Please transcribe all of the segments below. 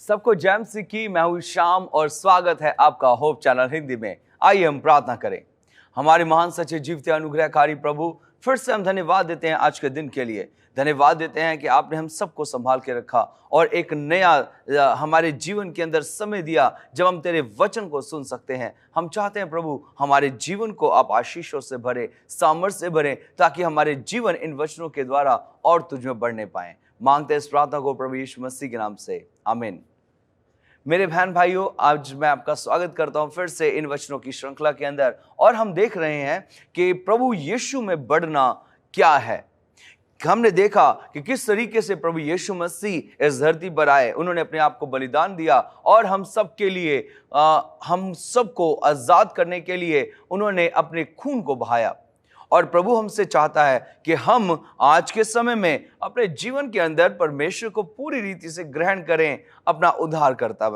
सबको जैम की मैं हूं श्याम और स्वागत है आपका होप चैनल हिंदी में। आइए हम प्रार्थना करें। हमारे महान सच्चे जीवते अनुग्रहकारी प्रभु, फिर से हम धन्यवाद देते हैं आज के दिन के लिए। धन्यवाद देते हैं कि आपने हम सबको संभाल के रखा और एक नया हमारे जीवन के अंदर समय दिया जब हम तेरे वचन को सुन सकते हैं। हम चाहते हैं प्रभु हमारे जीवन को आप आशीषों से भरे, सामर्थ्य से भरे, ताकि हमारे जीवन इन वचनों के द्वारा और तुझ में बढ़ने पाए। मांगते हैं इस प्रार्थना को प्रभु यीशु मसीह के नाम से, आमीन। मेरे बहन भाइयों, आज मैं आपका स्वागत करता हूं फिर से इन वचनों की श्रृंखला के अंदर, और हम देख रहे हैं कि प्रभु यीशु में बढ़ना क्या है। हमने देखा कि किस तरीके से प्रभु यीशु मसीह इस धरती पर आए, उन्होंने अपने आप को बलिदान दिया और हम सब के लिए, हम सबको आजाद करने के लिए उन्होंने अपने खून को बहाया। और प्रभु हमसे चाहता है कि हम आज के समय में अपने जीवन के अंदर परमेश्वर को पूरी रीति से ग्रहण करें, अपना उद्धारकर्ता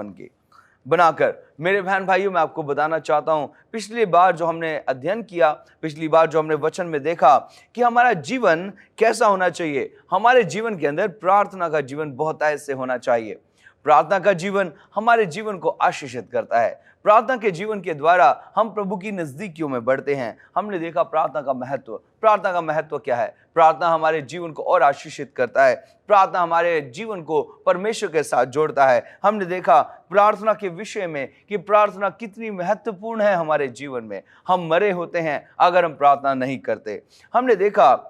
बनाकर। मेरे बहन भाइयों, मैं आपको बताना चाहता हूं, पिछली बार जो हमने अध्ययन किया, पिछली बार जो हमने वचन में देखा कि हमारा जीवन कैसा होना चाहिए। हमारे जीवन के अंदर प्रार्थना का जीवन बहुत ऐसे होना चाहिए। प्रार्थना का जीवन हमारे जीवन को आशीषित करता है। प्रार्थना के जीवन के द्वारा हम प्रभु की नजदीकियों में बढ़ते हैं। हमने देखा प्रार्थना का महत्व। प्रार्थना का महत्व क्या है? प्रार्थना हमारे जीवन को और आशीषित करता है। प्रार्थना हमारे जीवन को परमेश्वर के साथ जोड़ता है। हमने देखा प्रार्थना के विषय में कि प्रार्थना कितनी महत्वपूर्ण है हमारे जीवन में। हम मरे होते हैं अगर हम प्रार्थना नहीं करते। हमने देखा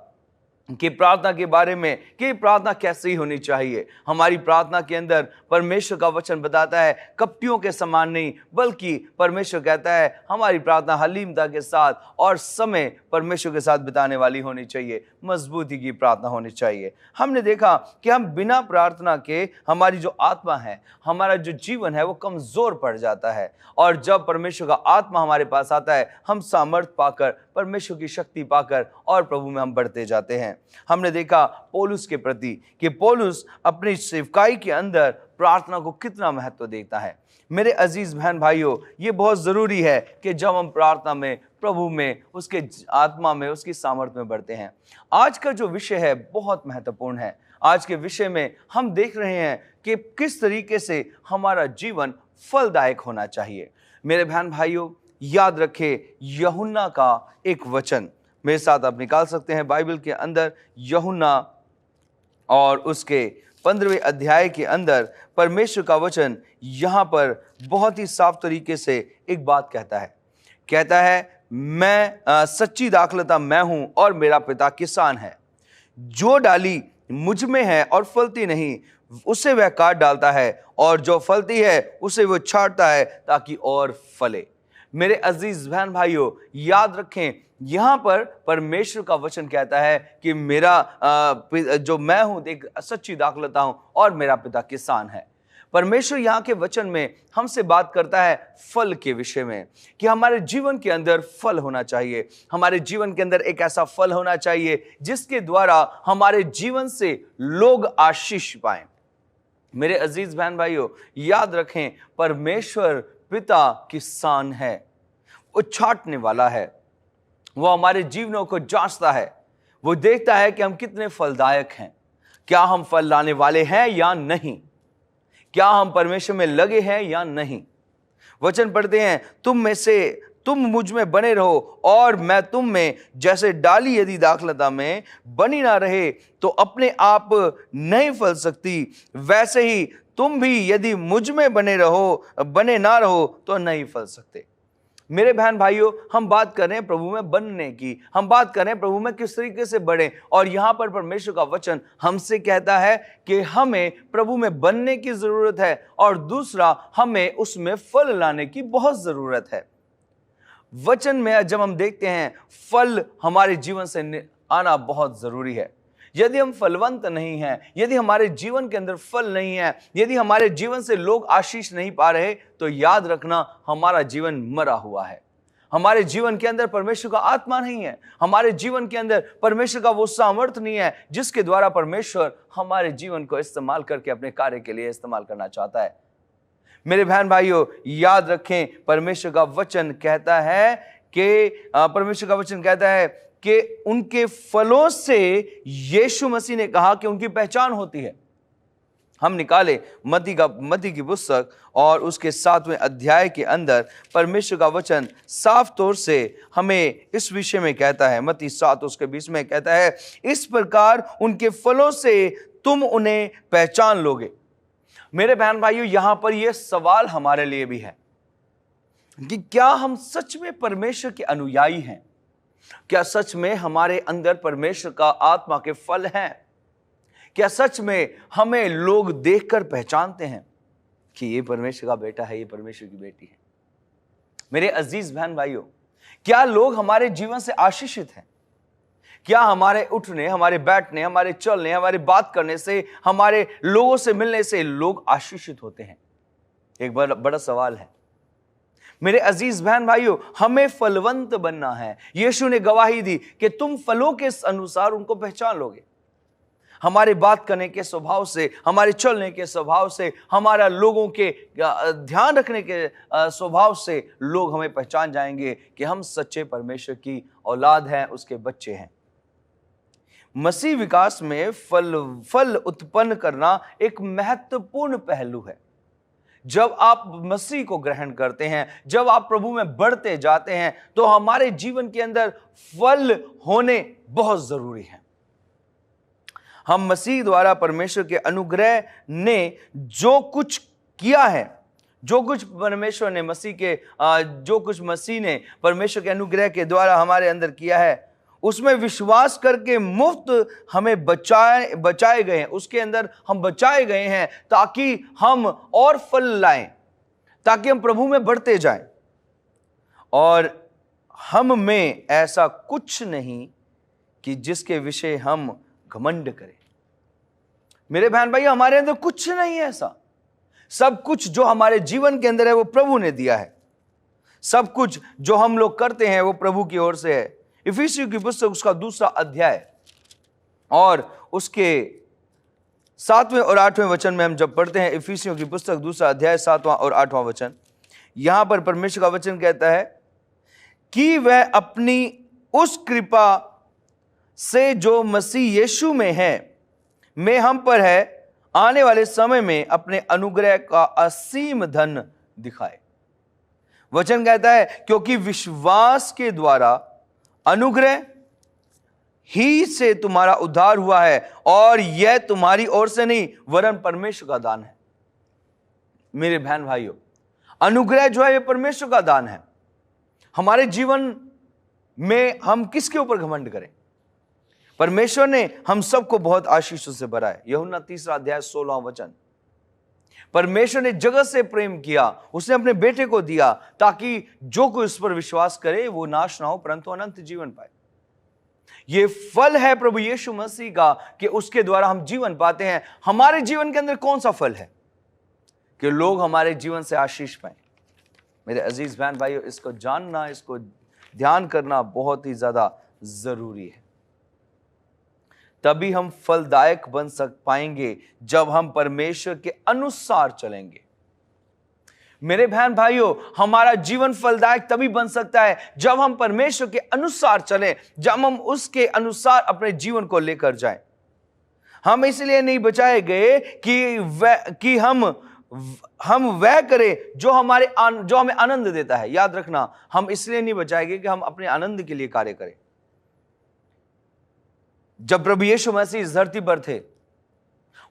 कि प्रार्थना के बारे में कि प्रार्थना कैसी होनी चाहिए। हमारी प्रार्थना के अंदर परमेश्वर का वचन बताता है कपटियों के समान नहीं, बल्कि परमेश्वर कहता है हमारी प्रार्थना हलीमता के साथ और समय परमेश्वर के साथ बिताने वाली होनी चाहिए, मजबूती की प्रार्थना होनी चाहिए। हमने देखा कि हम बिना प्रार्थना के हमारी जो आत्मा है, हमारा जो जीवन है, वो कमजोर पड़ जाता है। और जब परमेश्वर का आत्मा हमारे पास आता है, हम सामर्थ पाकर, परमेश्वर की शक्ति पाकर और प्रभु में हम बढ़ते जाते हैं। हमने देखा पौलुस के प्रति कि पौलुस अपनी सेवकाई के अंदर प्रार्थना को कितना महत्व देता है। मेरे अजीज बहन भाइयों, ये बहुत जरूरी है कि जब हम प्रार्थना में, प्रभु में, उसके आत्मा में, उसकी सामर्थ्य में बढ़ते हैं। आज का जो विषय है बहुत महत्वपूर्ण है। आज के विषय में हम देख रहे हैं कि किस तरीके से हमारा जीवन फलदायक होना चाहिए। मेरे बहन भाइयों, याद रखें यूहन्ना का एक वचन मेरे साथ आप निकाल सकते हैं बाइबल के अंदर। यूहन्ना और उसके 15वें अध्याय के अंदर परमेश्वर का वचन यहाँ पर बहुत ही साफ तरीके से एक बात कहता है मैं सच्ची दाखलता मैं हूं और मेरा पिता किसान है। जो डाली मुझ में है और फलती नहीं, उसे वह काट डालता है, और जो फलती है उसे वो छांटता है ताकि और फले। मेरे अजीज बहन भाइयों, याद रखें यहां पर परमेश्वर का वचन कहता है कि मेरा जो मैं हूं एक सच्ची दाखलता हूं और मेरा पिता किसान है। परमेश्वर यहाँ के वचन में हमसे बात करता है फल के विषय में, कि हमारे जीवन के अंदर फल होना चाहिए। हमारे जीवन के अंदर एक ऐसा फल होना चाहिए जिसके द्वारा हमारे जीवन से लोग आशीष पाएं। मेरे अजीज बहन भाइयों, याद रखें परमेश्वर पिता किसान है, वो छांटने वाला है। वो हमारे जीवनों को जांचता है। वो देखता है कि हम कितने फलदायक हैं, क्या हम फल लाने वाले हैं या नहीं, क्या हम परमेश्वर में लगे हैं या नहीं। वचन पढ़ते हैं तुम मुझ में बने रहो और मैं तुम में, जैसे डाली यदि दाखलता में बनी ना रहे तो अपने आप नहीं फल सकती, वैसे ही तुम भी यदि मुझ में बने ना रहो तो नहीं फल सकते। मेरे बहन भाइयों, हम बात कर रहे हैं प्रभु में बनने की, हम बात कर रहे हैं प्रभु में किस तरीके से बढ़े। और यहां पर परमेश्वर का वचन हमसे कहता है कि हमें प्रभु में बनने की जरूरत है, और दूसरा हमें उसमें फल लाने की बहुत जरूरत है। वचन में जब हम देखते हैं फल हमारे जीवन से आना बहुत जरूरी है। यदि हम फलवंत नहीं हैं, यदि हमारे जीवन के अंदर फल नहीं है, यदि हमारे जीवन से लोग आशीष नहीं पा रहे, तो याद रखना हमारा जीवन मरा हुआ है। हमारे जीवन के अंदर परमेश्वर का आत्मा नहीं है। हमारे जीवन के अंदर परमेश्वर का वो सामर्थ्य नहीं है जिसके द्वारा परमेश्वर हमारे जीवन को इस्तेमाल करके अपने कार्य के लिए इस्तेमाल करना चाहता है। मेरे बहन भाइयों, याद रखें परमेश्वर का वचन कहता है कि उनके फलों से यीशु मसीह ने कहा कि उनकी पहचान होती है। हम निकाले मत्ती की पुस्तक और उसके 7वें अध्याय के अंदर परमेश्वर का वचन साफ तौर से हमें इस विषय में कहता है। मत्ती 7 उसके 20 में कहता है, इस प्रकार उनके फलों से तुम उन्हें पहचान लोगे। मेरे बहन भाइयों, यहां पर यह सवाल हमारे लिए भी है कि क्या हम सच में परमेश्वर के अनुयायी हैं? क्या सच में हमारे अंदर परमेश्वर का आत्मा के फल हैं? क्या सच में हमें लोग देखकर पहचानते हैं कि ये परमेश्वर का बेटा है, ये परमेश्वर की बेटी है? मेरे अजीज बहन भाइयों, क्या लोग हमारे जीवन से आशीषित हैं? क्या हमारे उठने, हमारे बैठने, हमारे चलने, हमारे बात करने से, हमारे लोगों से मिलने से लोग आशीषित होते हैं? एक बड़ा सवाल है। मेरे अजीज बहन भाइयों, हमें फलवंत बनना है। यीशु ने गवाही दी कि तुम फलों के अनुसार उनको पहचान लोगे। हमारे बात करने के स्वभाव से, हमारे चलने के स्वभाव से, हमारा लोगों के ध्यान रखने के स्वभाव से लोग हमें पहचान जाएंगे कि हम सच्चे परमेश्वर की औलाद हैं, उसके बच्चे हैं। मसीह विकास में फल उत्पन्न करना एक महत्वपूर्ण पहलू है। जब आप मसीह को ग्रहण करते हैं, जब आप प्रभु में बढ़ते जाते हैं, तो हमारे जीवन के अंदर फल होने बहुत जरूरी है। हम मसीह द्वारा परमेश्वर के अनुग्रह ने जो कुछ किया है, जो कुछ मसीह ने परमेश्वर के अनुग्रह के द्वारा हमारे अंदर किया है, उसमें विश्वास करके मुफ्त हमें बचाए गए हैं। उसके अंदर हम बचाए गए हैं ताकि हम और फल लाएं, ताकि हम प्रभु में बढ़ते जाएं। और हम में ऐसा कुछ नहीं कि जिसके विषय हम घमंड करें। मेरे बहन भाई, हमारे अंदर कुछ नहीं है ऐसा। सब कुछ जो हमारे जीवन के अंदर है वो प्रभु ने दिया है। सब कुछ जो हम लोग करते हैं वो प्रभु की ओर से है। इफिसियों की पुस्तक उसका 2 अध्याय और उसके 7वें और 8वें वचन में हम जब पढ़ते हैं, इफिसियों की पुस्तक 2 अध्याय 7वां और 8वां वचन, यहां पर परमेश्वर का वचन कहता है कि वह अपनी उस कृपा से जो मसीह यीशु में है, में हम पर है, आने वाले समय में अपने अनुग्रह का असीम धन दिखाए। वचन कहता है क्योंकि विश्वास के द्वारा अनुग्रह ही से तुम्हारा उद्धार हुआ है, और यह तुम्हारी ओर से नहीं वरन परमेश्वर का दान है। मेरे बहन भाइयों, अनुग्रह जो है यह परमेश्वर का दान है। हमारे जीवन में हम किसके ऊपर घमंड करें? परमेश्वर ने हम सबको बहुत आशीषों से भरा है। यूहन्ना 3 अध्याय 16वां वचन। परमेश्वर ने जगत से प्रेम किया, उसने अपने बेटे को दिया ताकि जो कोई उस पर विश्वास करे वो नाश ना हो परंतु अनंत जीवन पाए। ये फल है प्रभु यीशु मसीह का कि उसके द्वारा हम जीवन पाते हैं। हमारे जीवन के अंदर कौन सा फल है कि लोग हमारे जीवन से आशीष पाए? मेरे अजीज बहन भाइयों, इसको जानना, इसको ध्यान करना बहुत ही ज्यादा जरूरी है। तभी हम फलदायक बन पाएंगे जब हम परमेश्वर के अनुसार चलेंगे। मेरे बहन भाइयों, हमारा जीवन फलदायक तभी बन सकता है जब हम परमेश्वर के अनुसार चलें, जब हम उसके अनुसार अपने जीवन को लेकर जाएं। हम इसलिए नहीं बचाए गए कि हम वह करें जो हमें आनंद देता है। याद रखना, हम इसलिए नहीं बचाए गए कि हम अपने आनंद के लिए कार्य करें। जब प्रभु यीशु मसीह इस धरती पर थे,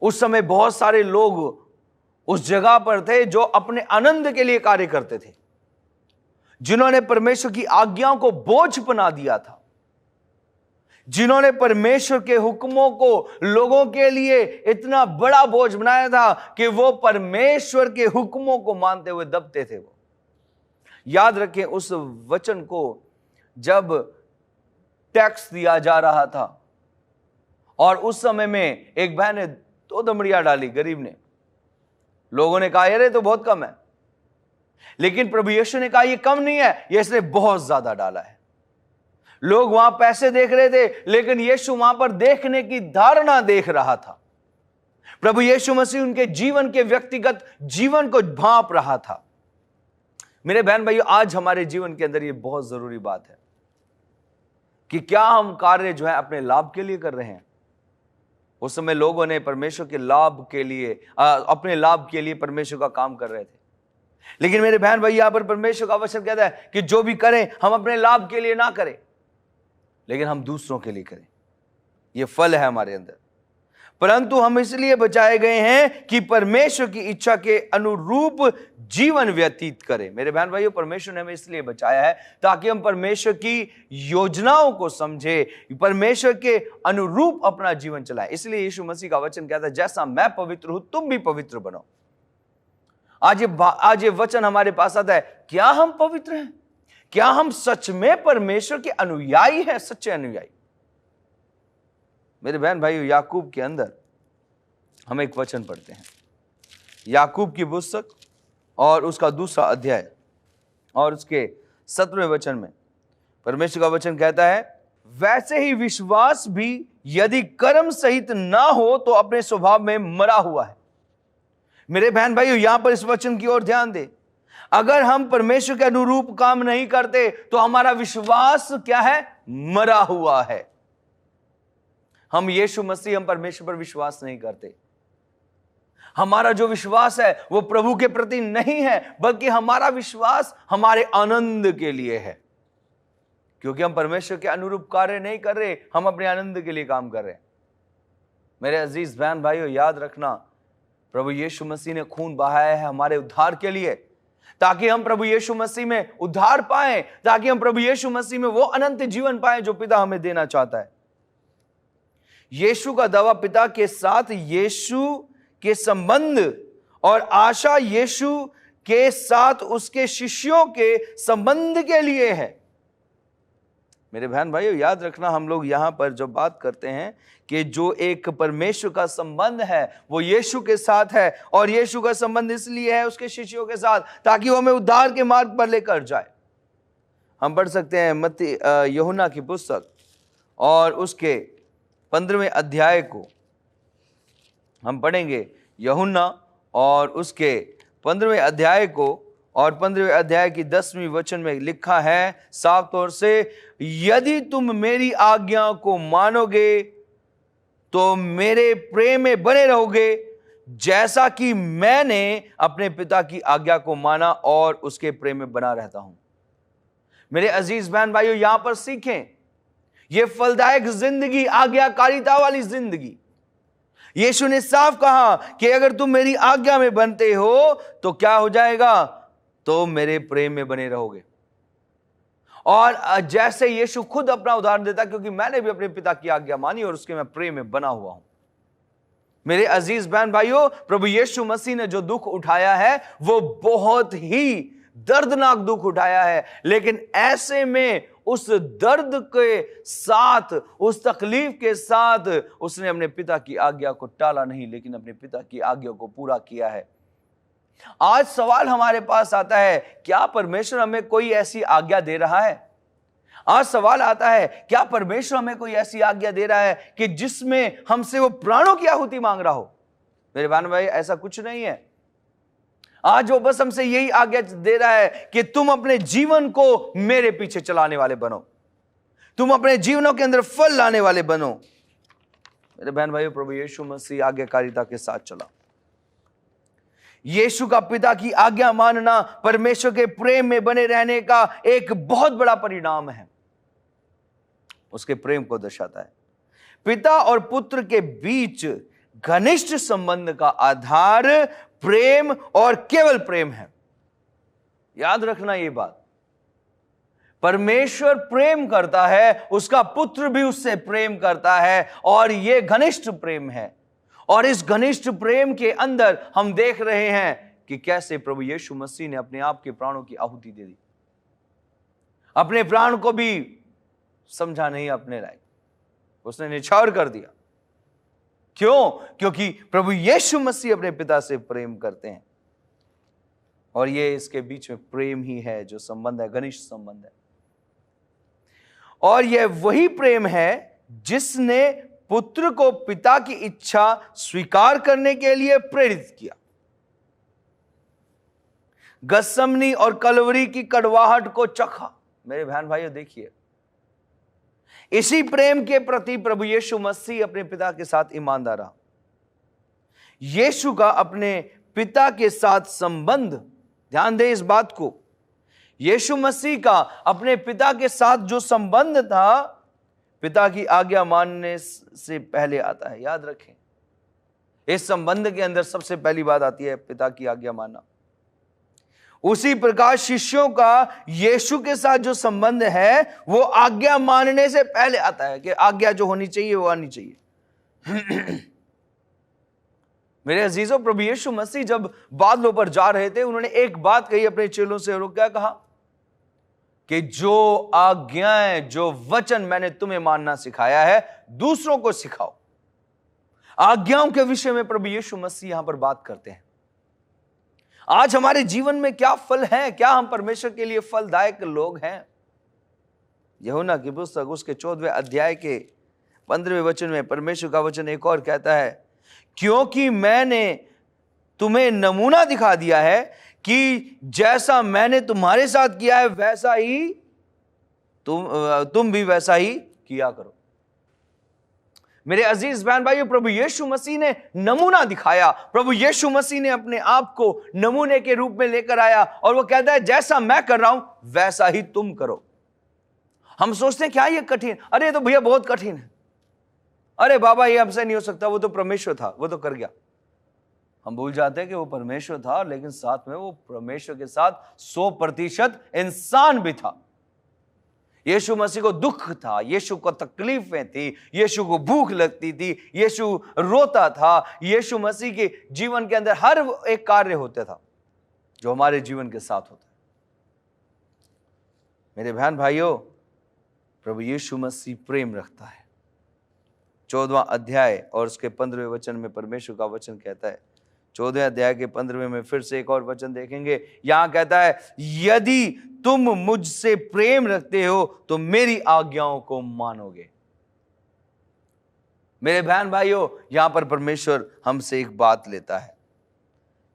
उस समय बहुत सारे लोग उस जगह पर थे जो अपने आनंद के लिए कार्य करते थे, जिन्होंने परमेश्वर की आज्ञाओं को बोझ बना दिया था, जिन्होंने परमेश्वर के हुक्मों को लोगों के लिए इतना बड़ा बोझ बनाया था कि वो परमेश्वर के हुक्मों को मानते हुए दबते थे। वो याद रखें, उस वचन को जब टैक्स दिया जा रहा था और उस समय में एक बहन ने 2 दमड़ियां डाली, गरीब ने। लोगों ने कहा अरे तो बहुत कम है, लेकिन प्रभु यीशु ने कहा ये कम नहीं है, ये इसने बहुत ज्यादा डाला है। लोग वहां पैसे देख रहे थे, लेकिन यीशु वहां पर देखने की धारणा देख रहा था। प्रभु यीशु मसीह उनके जीवन के व्यक्तिगत जीवन को भांप रहा था। मेरे बहन भाइयों, आज हमारे जीवन के अंदर ये बहुत जरूरी बात है कि क्या हम कार्य जो है अपने लाभ के लिए कर रहे हैं उस समय लोगों ने परमेश्वर के लाभ के लिए, अपने लाभ के लिए परमेश्वर का काम कर रहे थे। लेकिन मेरे बहन भाई, यहां पर परमेश्वर का वचन कहता है कि जो भी करें हम अपने लाभ के लिए ना करें, लेकिन हम दूसरों के लिए करें। यह फल है हमारे अंदर। परंतु हम इसलिए बचाए गए हैं कि परमेश्वर की इच्छा के अनुरूप जीवन व्यतीत करें। मेरे बहन भाइयों, परमेश्वर ने हमें इसलिए बचाया है ताकि हम परमेश्वर की योजनाओं को समझे, परमेश्वर के अनुरूप अपना जीवन चलाएं। इसलिए यीशु मसीह का वचन कहता है, जैसा मैं पवित्र हूं तुम भी पवित्र बनो। आज ये वचन हमारे पास आता है, क्या हम पवित्र हैं? क्या हम सच में परमेश्वर के अनुयायी हैं, सच्चे अनुयायी? मेरे बहन भाइयों, याकूब के अंदर हम एक वचन पढ़ते हैं, याकूब की पुस्तक और उसका 2 अध्याय और उसके 17वें वचन में परमेश्वर का वचन कहता है, वैसे ही विश्वास भी यदि कर्म सहित ना हो तो अपने स्वभाव में मरा हुआ है। मेरे बहन भाइयों, यहां पर इस वचन की ओर ध्यान दें। अगर हम परमेश्वर के अनुरूप काम नहीं करते तो हमारा विश्वास क्या है? मरा हुआ है। हम यीशु मसीह, हम परमेश्वर पर विश्वास नहीं करते। हमारा जो विश्वास है वो प्रभु के प्रति नहीं है, बल्कि हमारा विश्वास हमारे आनंद के लिए है। क्योंकि हम परमेश्वर के अनुरूप कार्य नहीं कर रहे, हम अपने आनंद के लिए काम कर रहे हैं। मेरे अजीज बहन भाइयों, याद रखना, प्रभु यीशु मसीह ने खून बहाया है हमारे उद्धार के लिए, ताकि हम प्रभु यीशु मसीह में उद्धार पाएं, ताकि हम प्रभु यीशु मसीह में वो अनंत जीवन पाएं जो पिता हमें देना चाहता है। यीशु का दावा पिता के साथ यीशु के संबंध और आशा यीशु के साथ उसके शिष्यों के संबंध के लिए है। मेरे बहन भाइयों, याद रखना, हम लोग यहां पर जो बात करते हैं कि जो एक परमेश्वर का संबंध है वो यीशु के साथ है, और यीशु का संबंध इसलिए है उसके शिष्यों के साथ ताकि वो हमें उद्धार के मार्ग पर लेकर जाए। हम पढ़ सकते हैं यूहन्ना की पुस्तक और उसके 15वें अध्याय को हम पढ़ेंगे। यूहन्ना और उसके 15वें अध्याय को और 15वें अध्याय की 10वीं वचन में लिखा है साफ तौर से, यदि तुम मेरी आज्ञा को मानोगे तो मेरे प्रेम में बने रहोगे, जैसा कि मैंने अपने पिता की आज्ञा को माना और उसके प्रेम में बना रहता हूं। मेरे अजीज बहन भाइयों, यहां पर सीखें यह फलदायक जिंदगी, आज्ञाकारिता वाली जिंदगी। यीशु ने साफ कहा कि अगर तुम मेरी आज्ञा में बनते हो तो क्या हो जाएगा? तो मेरे प्रेम में बने रहोगे। और जैसे यीशु खुद अपना उदाहरण देता, क्योंकि मैंने भी अपने पिता की आज्ञा मानी और उसके मैं प्रेम में बना हुआ हूं। मेरे अजीज बहन भाइयों, प्रभु यीशु मसीह ने जो दुख उठाया है वो बहुत ही दर्दनाक दुख उठाया है, लेकिन ऐसे में उस दर्द के साथ, उस तकलीफ के साथ उसने अपने पिता की आज्ञा को टाला नहीं, लेकिन अपने पिता की आज्ञा को पूरा किया है। आज सवाल हमारे पास आता है, क्या परमेश्वर हमें कोई ऐसी आज्ञा दे रहा है? आज सवाल आता है, क्या परमेश्वर हमें कोई ऐसी आज्ञा दे रहा है कि जिसमें हमसे वो प्राणों की आहुति मांग रहा हो? मेरे बहन भाई, ऐसा कुछ नहीं है। आज वो बस हमसे यही आज्ञा दे रहा है कि तुम अपने जीवन को मेरे पीछे चलाने वाले बनो, तुम अपने जीवनों के अंदर फल लाने वाले बनो। मेरे बहन भाइयों, प्रभु यीशु मसीह आज्ञाकारिता के साथ चला। यीशु का पिता की आज्ञा मानना परमेश्वर के प्रेम में बने रहने का एक बहुत बड़ा परिणाम है, उसके प्रेम को दर्शाता है। पिता और पुत्र के बीच घनिष्ठ संबंध का आधार प्रेम और केवल प्रेम है। याद रखना ये बात, परमेश्वर प्रेम करता है, उसका पुत्र भी उससे प्रेम करता है, और यह घनिष्ठ प्रेम है। और इस घनिष्ठ प्रेम के अंदर हम देख रहे हैं कि कैसे प्रभु यीशु मसीह ने अपने आप के प्राणों की आहुति दे दी। अपने प्राण को भी समझा नहीं अपने लायक, उसने निछावर कर दिया। क्यों? क्योंकि प्रभु यीशु मसीह अपने पिता से प्रेम करते हैं, और ये इसके बीच में प्रेम ही है जो संबंध है, घनिष्ठ संबंध है। और यह वही प्रेम है जिसने पुत्र को पिता की इच्छा स्वीकार करने के लिए प्रेरित किया। गत्समनी और कलवरी की कड़वाहट को चखा। मेरे बहन भाइयों, देखिए, इसी प्रेम के प्रति प्रभु यीशु मसीह अपने पिता के साथ ईमानदार रहा। यीशु का अपने पिता के साथ संबंध, ध्यान दें इस बात को, यीशु मसीह का अपने पिता के साथ जो संबंध था, पिता की आज्ञा मानने से पहले आता है। याद रखें, इस संबंध के अंदर सबसे पहली बात आती है पिता की आज्ञा मानना। उसी प्रकार शिष्यों का यीशु के साथ जो संबंध है वो आज्ञा मानने से पहले आता है, कि आज्ञा जो होनी चाहिए वो आनी चाहिए। मेरे अजीजों, प्रभु यीशु मसीह जब बादलों पर जा रहे थे, उन्होंने एक बात कही अपने चेलों से, और क्या कहा कि जो आज्ञाएं, जो वचन मैंने तुम्हें मानना सिखाया है, दूसरों को सिखाओ। आज्ञाओं के विषय में प्रभु यीशु मसीह यहां पर बात करते हैं। आज हमारे जीवन में क्या फल है? क्या हम परमेश्वर के लिए फलदायक लोग हैं? यूहन्ना की पुस्तक उसके 14वें अध्याय के 15वें वचन में परमेश्वर का वचन एक और कहता है, क्योंकि मैंने तुम्हें नमूना दिखा दिया है कि जैसा मैंने तुम्हारे साथ किया है वैसा ही तुम भी वैसा ही किया करो। मेरे अजीज बहन भाइयों, प्रभु यीशु मसीह ने नमूना दिखाया। प्रभु यीशु मसीह ने अपने आप को नमूने के रूप में लेकर आया और वो कहता है जैसा मैं कर रहा हूं वैसा ही तुम करो। हम सोचते हैं क्या ये कठिन, अरे ये तो भैया बहुत कठिन है, अरे बाबा ये हमसे नहीं हो सकता, वो तो परमेश्वर था, वो तो कर गया। हम भूल जाते हैं कि वो परमेश्वर था, लेकिन साथ में वो परमेश्वर के साथ 100% इंसान भी था। यीशु मसीह को दुख था, यीशु को तकलीफें थी, यीशु को भूख लगती थी, यीशु रोता था, यीशु मसीह के जीवन के अंदर हर एक कार्य होता था जो हमारे जीवन के साथ होता है। मेरे बहन भाइयों, प्रभु यीशु मसीह प्रेम रखता है। 14वां अध्याय और उसके 15वें वचन में परमेश्वर का वचन कहता है, 14वें अध्याय के 15वें में फिर से एक और वचन देखेंगे। यहां कहता है, यदि तुम मुझसे प्रेम रखते हो तो मेरी आज्ञाओं को मानोगे। मेरे बहन भाइयों, यहां पर परमेश्वर हमसे एक बात लेता है,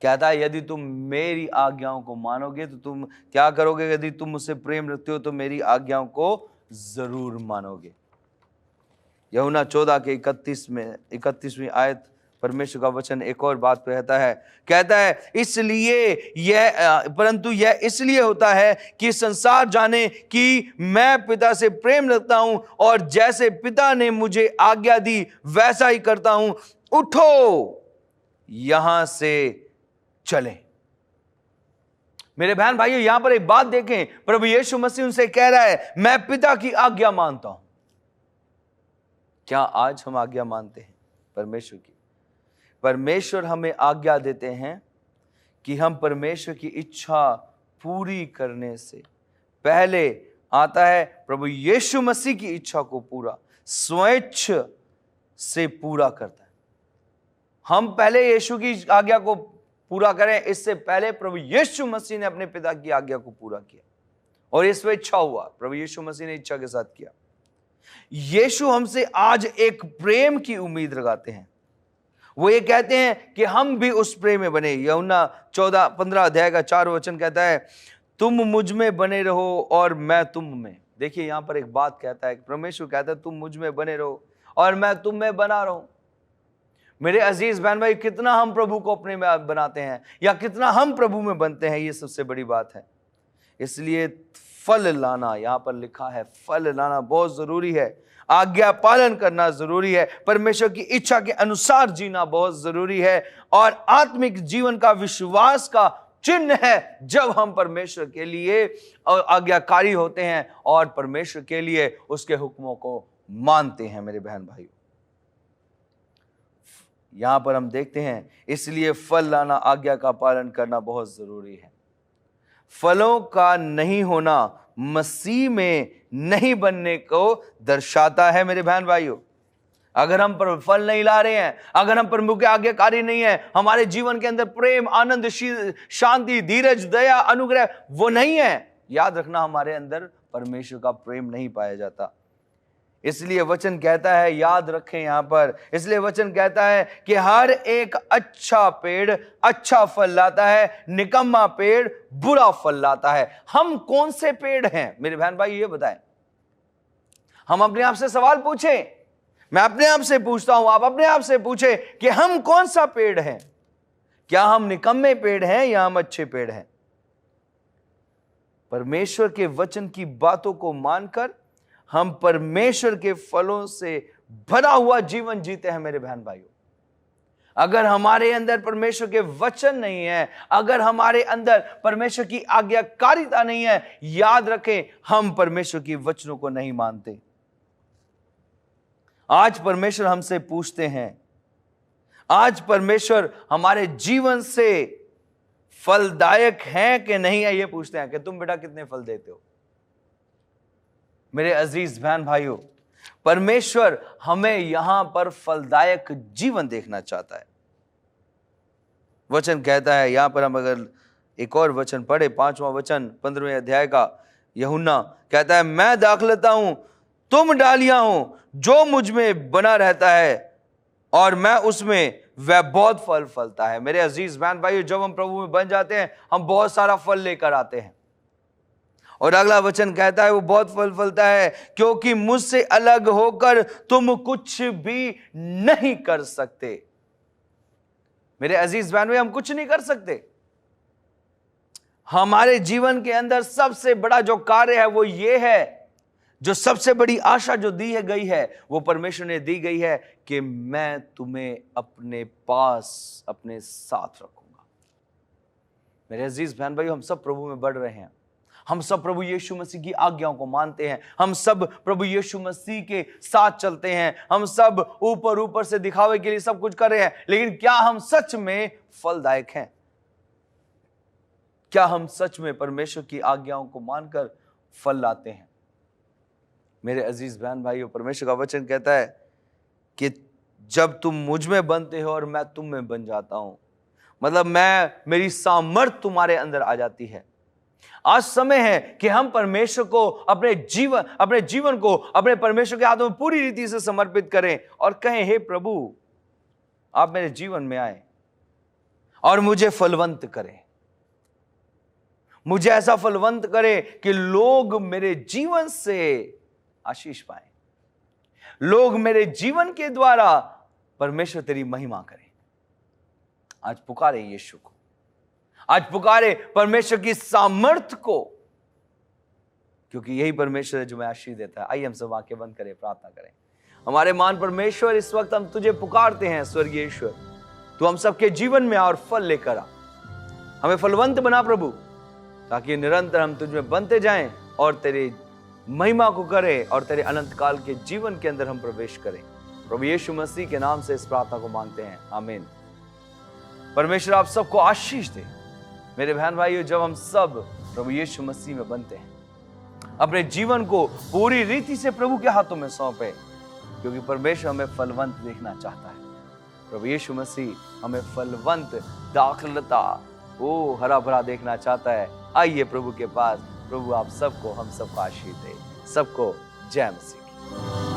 कहता है यदि तुम मेरी आज्ञाओं को मानोगे तो तुम क्या करोगे? यदि तुम मुझसे प्रेम रखते हो तो मेरी आज्ञाओं को जरूर मानोगे। यूहन्ना 14 के 31वीं आयत परमेश्वर का वचन एक और बात कहता है इसलिए परंतु यह इसलिए होता है कि संसार जाने कि मैं पिता से प्रेम रखता हूं और जैसे पिता ने मुझे आज्ञा दी वैसा ही करता हूं। उठो यहां से चलें। मेरे बहन भाइयों, यहां पर एक बात देखें, प्रभु यीशु मसीह उनसे कह रहा है मैं पिता की आज्ञा मानता हूं। क्या आज हम आज्ञा मानते हैं परमेश्वर की? परमेश्वर हमें आज्ञा देते हैं कि हम परमेश्वर की इच्छा पूरी करने से पहले आता है प्रभु यीशु मसीह की इच्छा को पूरा स्वेच्छ से पूरा करता है। हम पहले यीशु की आज्ञा को पूरा करें, इससे पहले प्रभु यीशु मसीह ने अपने पिता की आज्ञा को पूरा किया और ये स्वेच्छा हुआ। प्रभु यीशु मसीह ने इच्छा के साथ किया। यीशु हमसे आज एक प्रेम की उम्मीद लगाते हैं। वो ये कहते हैं कि हम भी उस प्रेम में बने। यूहन्ना 15 अध्याय का 4 वचन कहता है, तुम मुझ में बने रहो और मैं तुम में। देखिए यहां पर एक बात कहता है, परमेश्वर कहता है तुम मुझ में बने रहो और मैं तुम में बना रहूं। मेरे अजीज बहन भाई, कितना हम प्रभु को अपने में बनाते हैं या कितना हम प्रभु में बनते हैं, ये सबसे बड़ी बात है। इसलिए फल लाना, यहां पर लिखा है फल लाना बहुत जरूरी है। आज्ञा पालन करना जरूरी है। परमेश्वर की इच्छा के अनुसार जीना बहुत जरूरी है और आत्मिक जीवन का विश्वास का चिन्ह है जब हम परमेश्वर के लिए आज्ञाकारी होते हैं और परमेश्वर के लिए उसके हुक्मों को मानते हैं। मेरे बहन भाइयों, यहां पर हम देखते हैं इसलिए फल लाना, आज्ञा का पालन करना बहुत जरूरी है। फलों का नहीं होना मसीह में नहीं बनने को दर्शाता है। मेरे बहन भाइयों, अगर हम पर फल नहीं ला रहे हैं, अगर हम प्रभु के आज्ञाकारी नहीं है, हमारे जीवन के अंदर प्रेम, आनंद, शांति, धीरज, दया, अनुग्रह वो नहीं है, याद रखना हमारे अंदर परमेश्वर का प्रेम नहीं पाया जाता। इसलिए वचन कहता है, याद रखें यहां पर, इसलिए वचन कहता है कि हर एक अच्छा पेड़ अच्छा फल लाता है, निकम्मा पेड़ बुरा फल लाता है। हम कौन से पेड़ हैं मेरे बहन भाई, ये बताएं। हम अपने आप से सवाल पूछें। मैं अपने आप से पूछता हूं, आप अपने आप से पूछे कि हम कौन सा पेड़ हैं? क्या हम निकम्मे पेड़ हैं या हम अच्छे पेड़ हैं? परमेश्वर के वचन की बातों को मानकर हम परमेश्वर के फलों से भरा हुआ जीवन जीते हैं। मेरे बहन भाइयों, अगर हमारे अंदर परमेश्वर के वचन नहीं है, अगर हमारे अंदर परमेश्वर की आज्ञाकारिता नहीं है, याद रखें, हम परमेश्वर की वचनों को नहीं मानते। आज परमेश्वर हमसे पूछते हैं, आज परमेश्वर हमारे जीवन से फलदायक है कि नहीं है, यह पूछते हैं कि तुम बेटा कितने फल देते हो। मेरे अजीज बहन भाइयों, परमेश्वर हमें यहां पर फलदायक जीवन देखना चाहता है। वचन कहता है, यहां पर हम अगर एक और वचन पढ़े, 5वां वचन 15वें अध्याय का, यूहन्ना कहता है, मैं दाखलता हूं, तुम डालियां हो, जो मुझ में बना रहता है और मैं उसमें, वह बहुत फल फलता है। मेरे अजीज बहन भाइयों, जब हम प्रभु में बन जाते हैं, हम बहुत सारा फल लेकर आते हैं। और अगला वचन कहता है, वो बहुत फल फलता है क्योंकि मुझसे अलग होकर तुम कुछ भी नहीं कर सकते। मेरे अजीज बहन भाई, हम कुछ नहीं कर सकते। हमारे जीवन के अंदर सबसे बड़ा जो कार्य है वो ये है, जो सबसे बड़ी आशा जो दी है गई है, वो परमेश्वर ने दी गई है कि मैं तुम्हें अपने पास, अपने साथ रखूंगा। मेरे अजीज बहन भाई, हम सब प्रभु में बढ़ रहे हैं। हम सब प्रभु यीशु मसीह की आज्ञाओं को मानते हैं। हम सब प्रभु यीशु मसीह के साथ चलते हैं। हम सब ऊपर ऊपर से दिखावे के लिए सब कुछ कर रहे हैं, लेकिन क्या हम सच में फलदायक हैं? क्या हम सच में परमेश्वर की आज्ञाओं को मानकर फल लाते हैं? मेरे अजीज बहन भाइयों, परमेश्वर का वचन कहता है कि जब तुम मुझ में बनते हो और मैं तुम में बन जाता हूं, मतलब मेरी सामर्थ तुम्हारे अंदर आ जाती है। आज समय है कि हम परमेश्वर को अपने जीवन को अपने परमेश्वर के हाथों में पूरी रीति से समर्पित करें और कहें, हे प्रभु, आप मेरे जीवन में आए और मुझे फलवंत करें। मुझे ऐसा फलवंत करें कि लोग मेरे जीवन से आशीष पाएं, लोग मेरे जीवन के द्वारा परमेश्वर तेरी महिमा करें। आज पुकारे यीशु को, आज पुकारे परमेश्वर की सामर्थ्य को, क्योंकि यही परमेश्वर है जो मैं आशीष देता है। आइए हम सब आंखें बंद करें, प्रार्थना करें। हमारे महान परमेश्वर, इस वक्त हम तुझे पुकारते हैं, स्वर्गीय ईश्वर, तू हम सबके जीवन में आ और फल लेकर आ। हमें फलवंत बना प्रभु, ताकि निरंतर हम तुझ में बनते जाएं और तेरी महिमा को करें और तेरे अनंत काल के जीवन के अंदर हम प्रवेश करें। प्रभु यीशु मसीह के नाम से इस प्रार्थना को मांगते हैं, आमीन। परमेश्वर आप सबको आशीष दे। मेरे बहन भाइयों, जब हम सब प्रभु यीशु मसीह में बनते हैं, अपने जीवन को पूरी रीति से प्रभु के हाथों में सौंपे, क्योंकि परमेश्वर हमें फलवंत देखना चाहता है। प्रभु यीशु मसीह हमें फलवंत, दाखलता, हरा भरा देखना चाहता है। आइए प्रभु के पास, प्रभु आप सबको, हम सबको आशीष दे। सबको जय मसीह की।